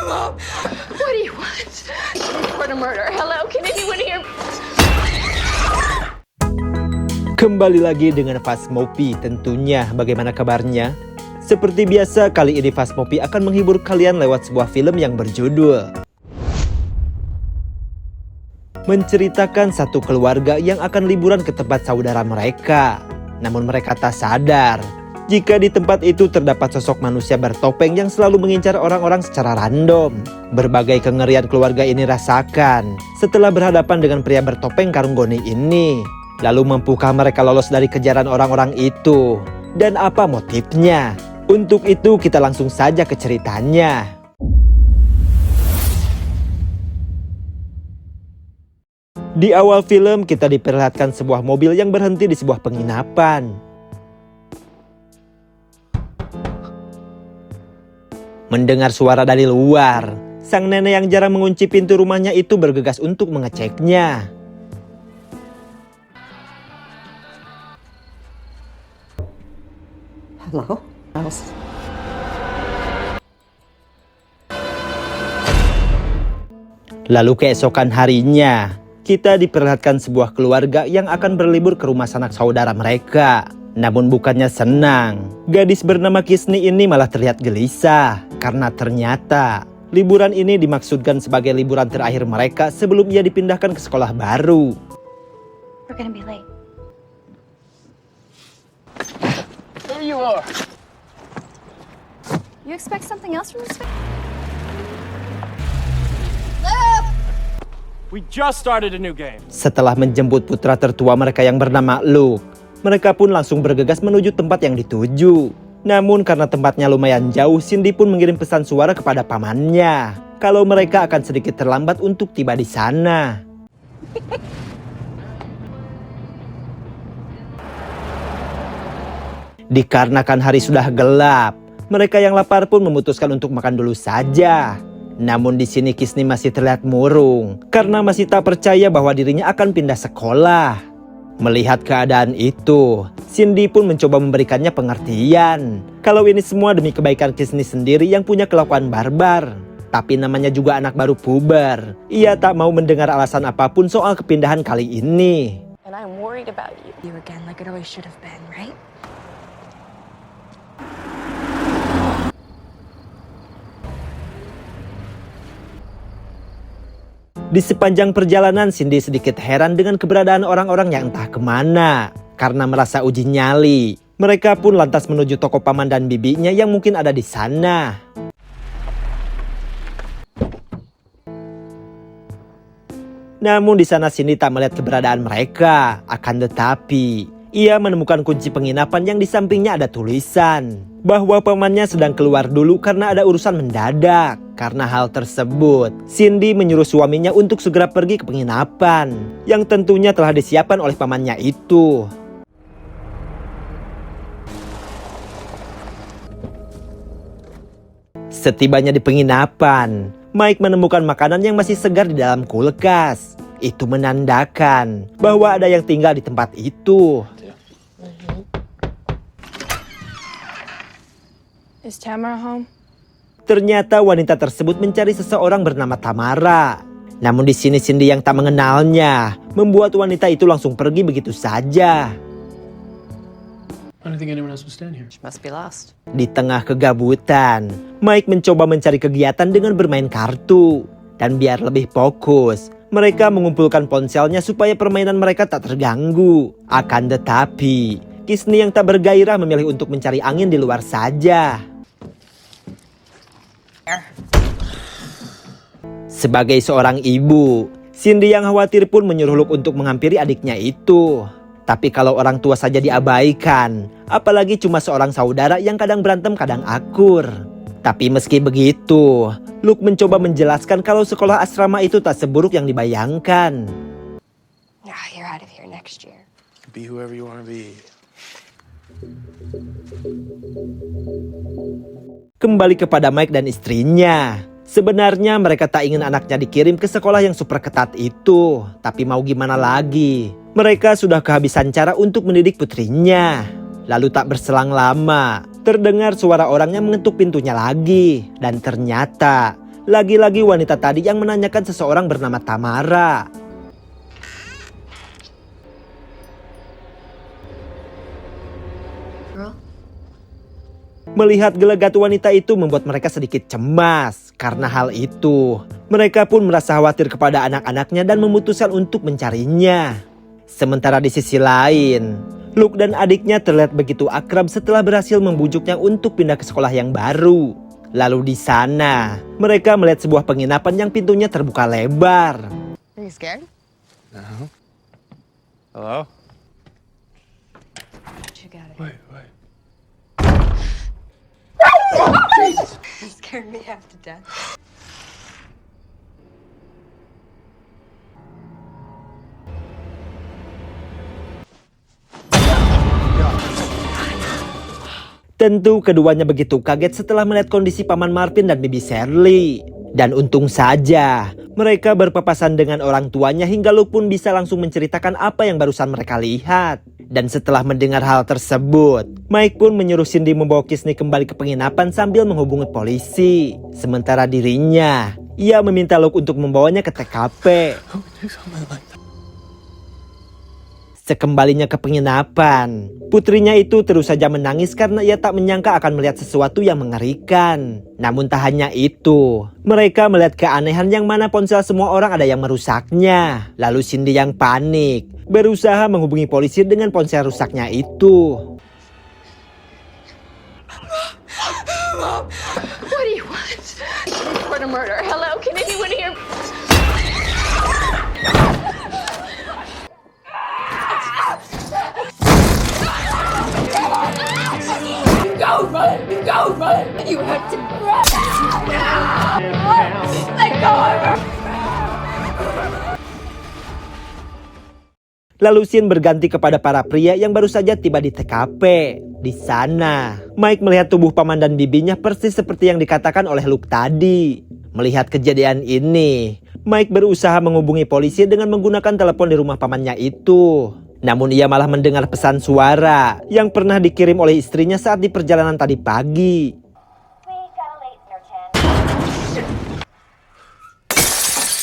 What do you want? Report a murder. Hello, can anyone hear? Kembali lagi dengan Phasmopi tentunya. Bagaimana kabarnya? Seperti biasa, kali ini Phasmopi akan menghibur kalian lewat sebuah film yang berjudul menceritakan satu keluarga yang akan liburan ke tempat saudara mereka. Namun mereka tak sadar jika di tempat itu terdapat sosok manusia bertopeng yang selalu mengincar orang-orang secara random. Berbagai kengerian keluarga ini rasakan setelah berhadapan dengan pria bertopeng karung goni ini. Lalu mampukah mereka lolos dari kejaran orang-orang itu? Dan apa motifnya? Untuk itu kita langsung saja ke ceritanya. Di awal film kita diperlihatkan sebuah mobil yang berhenti di sebuah penginapan. Mendengar suara dari luar, sang nenek yang jarang mengunci pintu rumahnya itu bergegas untuk mengeceknya. Hello? Lalu keesokan harinya, kita diperlihatkan sebuah keluarga yang akan berlibur ke rumah sanak saudara mereka. Namun bukannya senang, gadis bernama Kisni ini malah terlihat gelisah. Karena ternyata liburan ini dimaksudkan sebagai liburan terakhir mereka sebelum ia dipindahkan ke sekolah baru. We're gonna be late. There you are. You expect something else from this? We just started a new game. Setelah menjemput putra tertua mereka yang bernama Luke, mereka pun langsung bergegas menuju tempat yang dituju. Namun karena tempatnya lumayan jauh, Cindy pun mengirim pesan suara kepada pamannya kalau mereka akan sedikit terlambat untuk tiba di sana. Dikarenakan hari sudah gelap, mereka yang lapar pun memutuskan untuk makan dulu saja. Namun di sini Kisni masih terlihat murung karena masih tak percaya bahwa dirinya akan pindah sekolah. Melihat keadaan itu, Cindy pun mencoba memberikannya pengertian kalau ini semua demi kebaikan Kisni sendiri yang punya kelakuan barbar. Tapi namanya juga anak baru puber. Ia tak mau mendengar alasan apapun soal kepindahan kali ini. And I'm worried about you. You again like it always should have been, right? Di sepanjang perjalanan, Cindy sedikit heran dengan keberadaan orang-orang yang entah kemana. Karena merasa uji nyali, mereka pun lantas menuju toko paman dan bibinya yang mungkin ada di sana. Namun di sana Cindy tak melihat keberadaan mereka. Akan tetapi, ia menemukan kunci penginapan yang di sampingnya ada tulisan bahwa pamannya sedang keluar dulu karena ada urusan mendadak. Karena hal tersebut, Cindy menyuruh suaminya untuk segera pergi ke penginapan yang tentunya telah disiapkan oleh pamannya itu. Setibanya di penginapan, Mike menemukan makanan yang masih segar di dalam kulkas. Itu menandakan bahwa ada yang tinggal di tempat itu. Is Tamara home? Ternyata wanita tersebut mencari seseorang bernama Tamara. Namun di sini Cindy yang tak mengenalnya membuat wanita itu langsung pergi begitu saja. I don't think anyone else would stand here. She must be lost. Di tengah kegabutan, Mike mencoba mencari kegiatan dengan bermain kartu. Dan biar lebih fokus, mereka mengumpulkan ponselnya supaya permainan mereka tak terganggu. Akan tetapi, Kisni yang tak bergairah memilih untuk mencari angin di luar saja. Sebagai seorang ibu, Cindy yang khawatir pun menyuruh Luke untuk menghampiri adiknya itu. Tapi kalau orang tua saja diabaikan, apalagi cuma seorang saudara yang kadang berantem kadang akur. Tapi meski begitu, Luke mencoba menjelaskan kalau sekolah asrama itu tak seburuk yang dibayangkan. Nah, you're out of here next year. Be whoever you want to be. Kembali kepada Mike dan istrinya. Sebenarnya mereka tak ingin anaknya dikirim ke sekolah yang super ketat itu. Tapi mau gimana lagi? Mereka sudah kehabisan cara untuk mendidik putrinya. Lalu tak berselang lama, terdengar suara orang yang mengetuk pintunya lagi. Dan ternyata Lagi-lagi wanita tadi yang menanyakan seseorang bernama Tamara. Girl? Melihat gelagat wanita itu membuat mereka sedikit cemas. Karena hal itu, mereka pun merasa khawatir kepada anak-anaknya dan memutuskan untuk mencarinya. Sementara di sisi lain, Luke dan adiknya terlihat begitu akrab setelah berhasil membujuknya untuk pindah ke sekolah yang baru. Lalu di sana, mereka melihat sebuah penginapan yang pintunya terbuka lebar. Are you scared? No. Hello? You got it. Wait. You scared me half to death. Tentu keduanya begitu kaget setelah melihat kondisi Paman Marvin dan Bibi Shirley. Dan untung saja, mereka berpapasan dengan orang tuanya hingga Luke pun bisa langsung menceritakan apa yang barusan mereka lihat. Dan setelah mendengar hal tersebut, Mike pun menyuruh Cindy membawa Kisney kembali ke penginapan sambil menghubungi polisi. Sementara dirinya, ia meminta Luke untuk membawanya ke TKP. Sekembalinya ke penginapan, putrinya itu terus saja menangis karena ia tak menyangka akan melihat sesuatu yang mengerikan. Namun tak hanya itu, mereka melihat keanehan yang mana ponsel semua orang ada yang merusaknya. Lalu Cindy yang panik, berusaha menghubungi polisi dengan ponsel rusaknya itu. What do you want? Report a murder. Hello, can anyone hear? Run! You have to run! Let go of her! Lalu scene berganti kepada para pria yang baru saja tiba di TKP. Di sana, Mike melihat tubuh paman dan bibinya persis seperti yang dikatakan oleh Luke tadi. Melihat kejadian ini, Mike berusaha menghubungi polisi dengan menggunakan telepon di rumah pamannya itu. Namun ia malah mendengar pesan suara yang pernah dikirim oleh istrinya saat di perjalanan tadi pagi.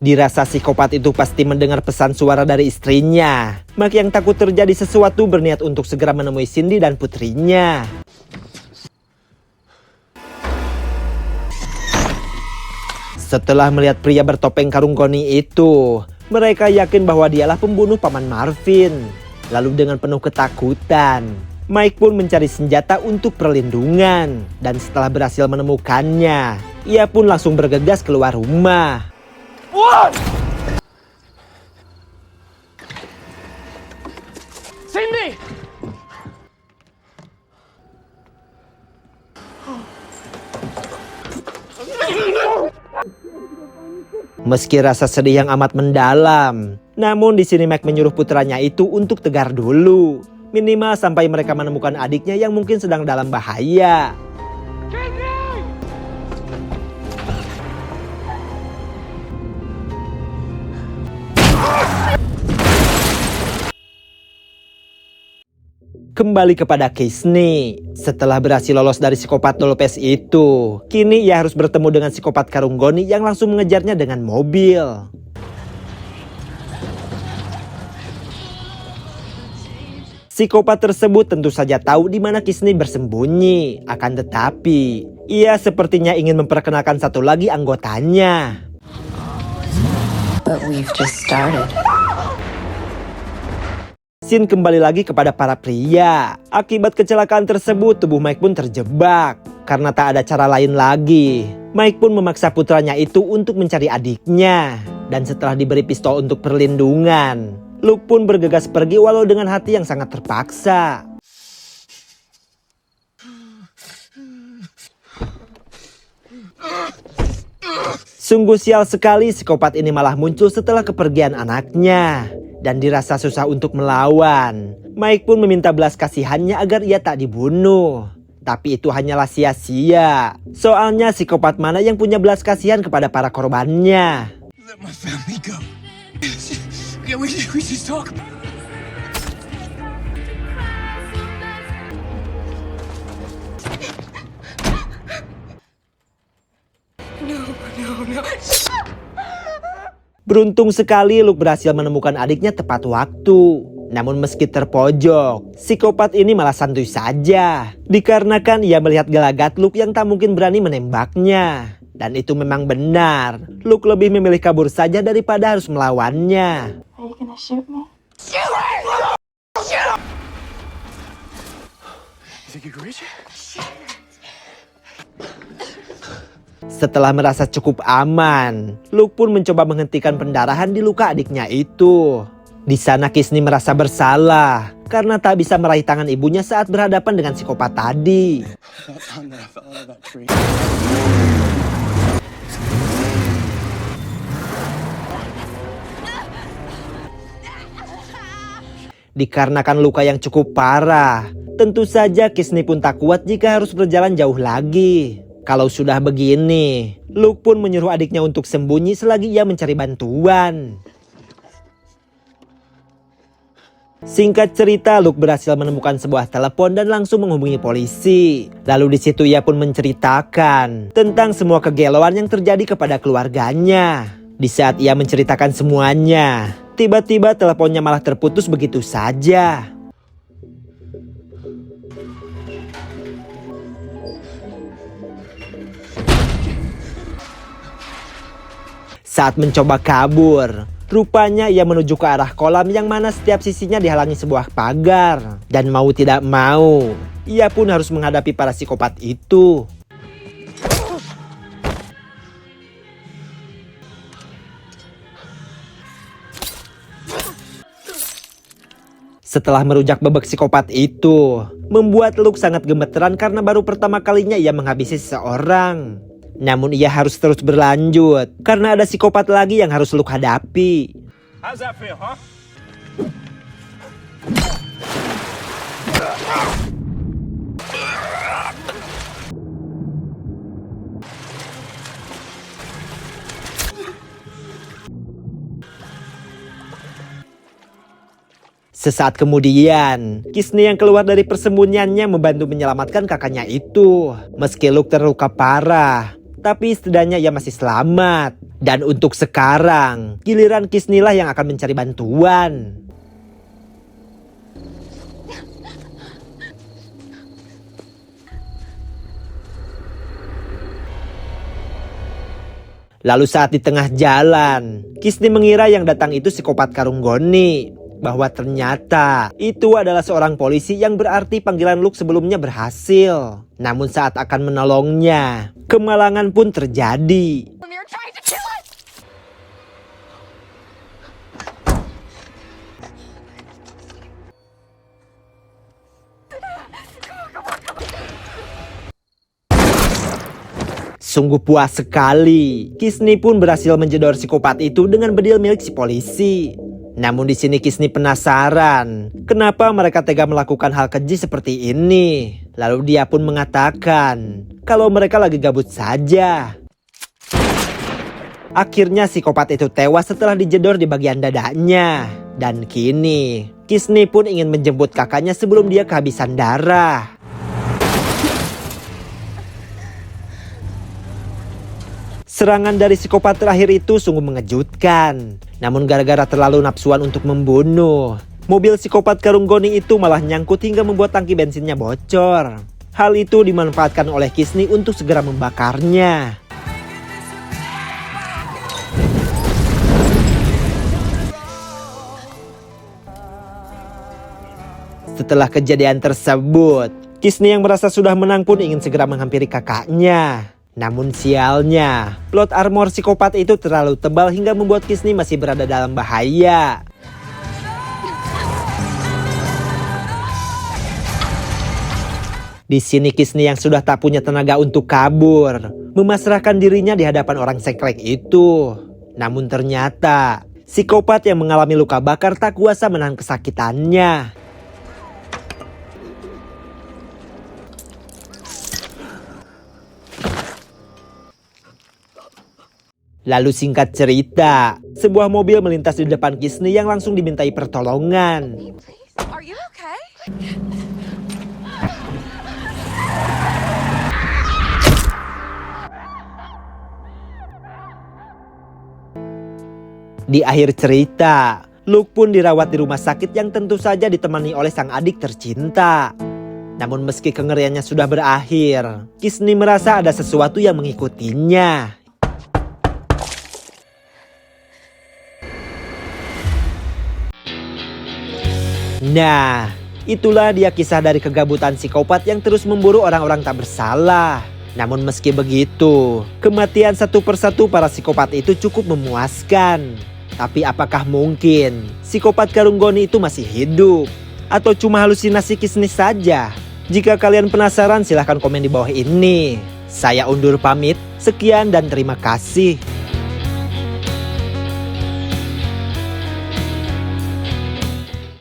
Dirasa psikopat itu pasti mendengar pesan suara dari istrinya. Mike yang takut terjadi sesuatu berniat untuk segera menemui Cindy dan putrinya. Setelah melihat pria bertopeng karung goni itu, mereka yakin bahwa dialah pembunuh paman Marvin. Lalu dengan penuh ketakutan, Mike pun mencari senjata untuk perlindungan. Dan setelah berhasil menemukannya, ia pun langsung bergegas keluar rumah. Cindy! Meski rasa sedih yang amat mendalam, namun di sini Mike menyuruh putranya itu untuk tegar dulu. Minimal sampai mereka menemukan adiknya yang mungkin sedang dalam bahaya. Kembali kepada Kisney. Setelah berhasil lolos dari psikopat Lopez itu, kini ia harus bertemu dengan psikopat karung goni yang langsung mengejarnya dengan mobil. Psikopat tersebut tentu saja tahu di mana Kisney bersembunyi. Akan tetapi, ia sepertinya ingin memperkenalkan satu lagi anggotanya. But we've just started. Scene kembali lagi kepada para pria. Akibat kecelakaan tersebut, tubuh Mike pun terjebak. Karena tak ada cara lain lagi, Mike pun memaksa putranya itu untuk mencari adiknya. Dan setelah diberi pistol untuk perlindungan, Luke pun bergegas pergi walau dengan hati yang sangat terpaksa. Sungguh sial sekali psikopat ini malah muncul setelah kepergian anaknya. Dan dirasa susah untuk melawan, Mike pun meminta belas kasihannya agar ia tak dibunuh. Tapi itu hanyalah sia-sia. Soalnya psikopat mana yang punya belas kasihan kepada para korbannya? Let my family go. Yeah, we just talk. Beruntung sekali Luke berhasil menemukan adiknya tepat waktu. Namun meski terpojok, psikopat ini malah santuy saja. Dikarenakan ia melihat gelagat Luke yang tak mungkin berani menembaknya. Dan itu memang benar. Luke lebih memilih kabur saja daripada harus melawannya. Are you gonna shoot me? You think you can reach it? Setelah merasa cukup aman, Luke pun mencoba menghentikan pendarahan di luka adiknya itu. Di sana Kisney merasa bersalah karena tak bisa meraih tangan ibunya saat berhadapan dengan psikopat tadi. Dikarenakan luka yang cukup parah, tentu saja Kisney pun tak kuat jika harus berjalan jauh lagi. Kalau sudah begini, Luke pun menyuruh adiknya untuk sembunyi selagi ia mencari bantuan. Singkat cerita, Luke berhasil menemukan sebuah telepon dan langsung menghubungi polisi. Lalu di situ ia pun menceritakan tentang semua kegalauan yang terjadi kepada keluarganya. Di saat ia menceritakan semuanya, tiba-tiba teleponnya malah terputus begitu saja. Saat mencoba kabur, rupanya ia menuju ke arah kolam yang mana setiap sisinya dihalangi sebuah pagar. Dan mau tidak mau, ia pun harus menghadapi para psikopat itu. Setelah merujak bebek psikopat itu, membuat Luke sangat gemeteran karena baru pertama kalinya ia menghabisi seseorang. Namun ia harus terus berlanjut karena ada psikopat lagi yang harus Luke hadapi. How's that feel, huh? Sesaat kemudian, Kisney yang keluar dari persembunyiannya membantu menyelamatkan kakaknya itu. Meski Luke terluka parah, tapi setidaknya ia masih selamat. Dan untuk sekarang, giliran Kisney lah yang akan mencari bantuan. Lalu saat di tengah jalan, Kisney mengira yang datang itu psikopat karung goni. Bahwa ternyata itu adalah seorang polisi yang berarti panggilan Luke sebelumnya berhasil. Namun saat akan menolongnya, kemalangan pun terjadi. They're trying to kill us! Sungguh puas sekali. Kisney pun berhasil menjedor psikopat itu dengan bedil milik si polisi. Namun di sini Kisney penasaran, kenapa mereka tega melakukan hal keji seperti ini. Lalu dia pun mengatakan kalau mereka lagi gabut saja. Akhirnya psikopat itu tewas setelah dijedor di bagian dadanya. Dan kini Kisney pun ingin menjemput kakaknya sebelum dia kehabisan darah. Serangan dari psikopat terakhir itu sungguh mengejutkan. Namun gara-gara terlalu nafsuan untuk membunuh, mobil psikopat karung goni itu malah nyangkut hingga membuat tangki bensinnya bocor. Hal itu dimanfaatkan oleh Kisney untuk segera membakarnya. Setelah kejadian tersebut, Kisney yang merasa sudah menang pun ingin segera menghampiri kakaknya. Namun sialnya, plot armor psikopat itu terlalu tebal hingga membuat Kisney masih berada dalam bahaya. Di sini Kisney yang sudah tak punya tenaga untuk kabur, memasrahkan dirinya di hadapan orang seklek itu. Namun ternyata, psikopat yang mengalami luka bakar tak kuasa menahan kesakitannya. Lalu singkat cerita, sebuah mobil melintas di depan Kisney yang langsung dimintai pertolongan. Are you okay? Di akhir cerita, Luke pun dirawat di rumah sakit yang tentu saja ditemani oleh sang adik tercinta. Namun meski kengeriannya sudah berakhir, Kisney merasa ada sesuatu yang mengikutinya. Nah, itulah dia kisah dari kegabutan psikopat yang terus memburu orang-orang tak bersalah. Namun meski begitu, kematian satu persatu para psikopat itu cukup memuaskan. Tapi apakah mungkin psikopat karung goni itu masih hidup? Atau cuma halusinasi Kisney saja? Jika kalian penasaran silahkan komen di bawah ini. Saya undur pamit, sekian dan terima kasih.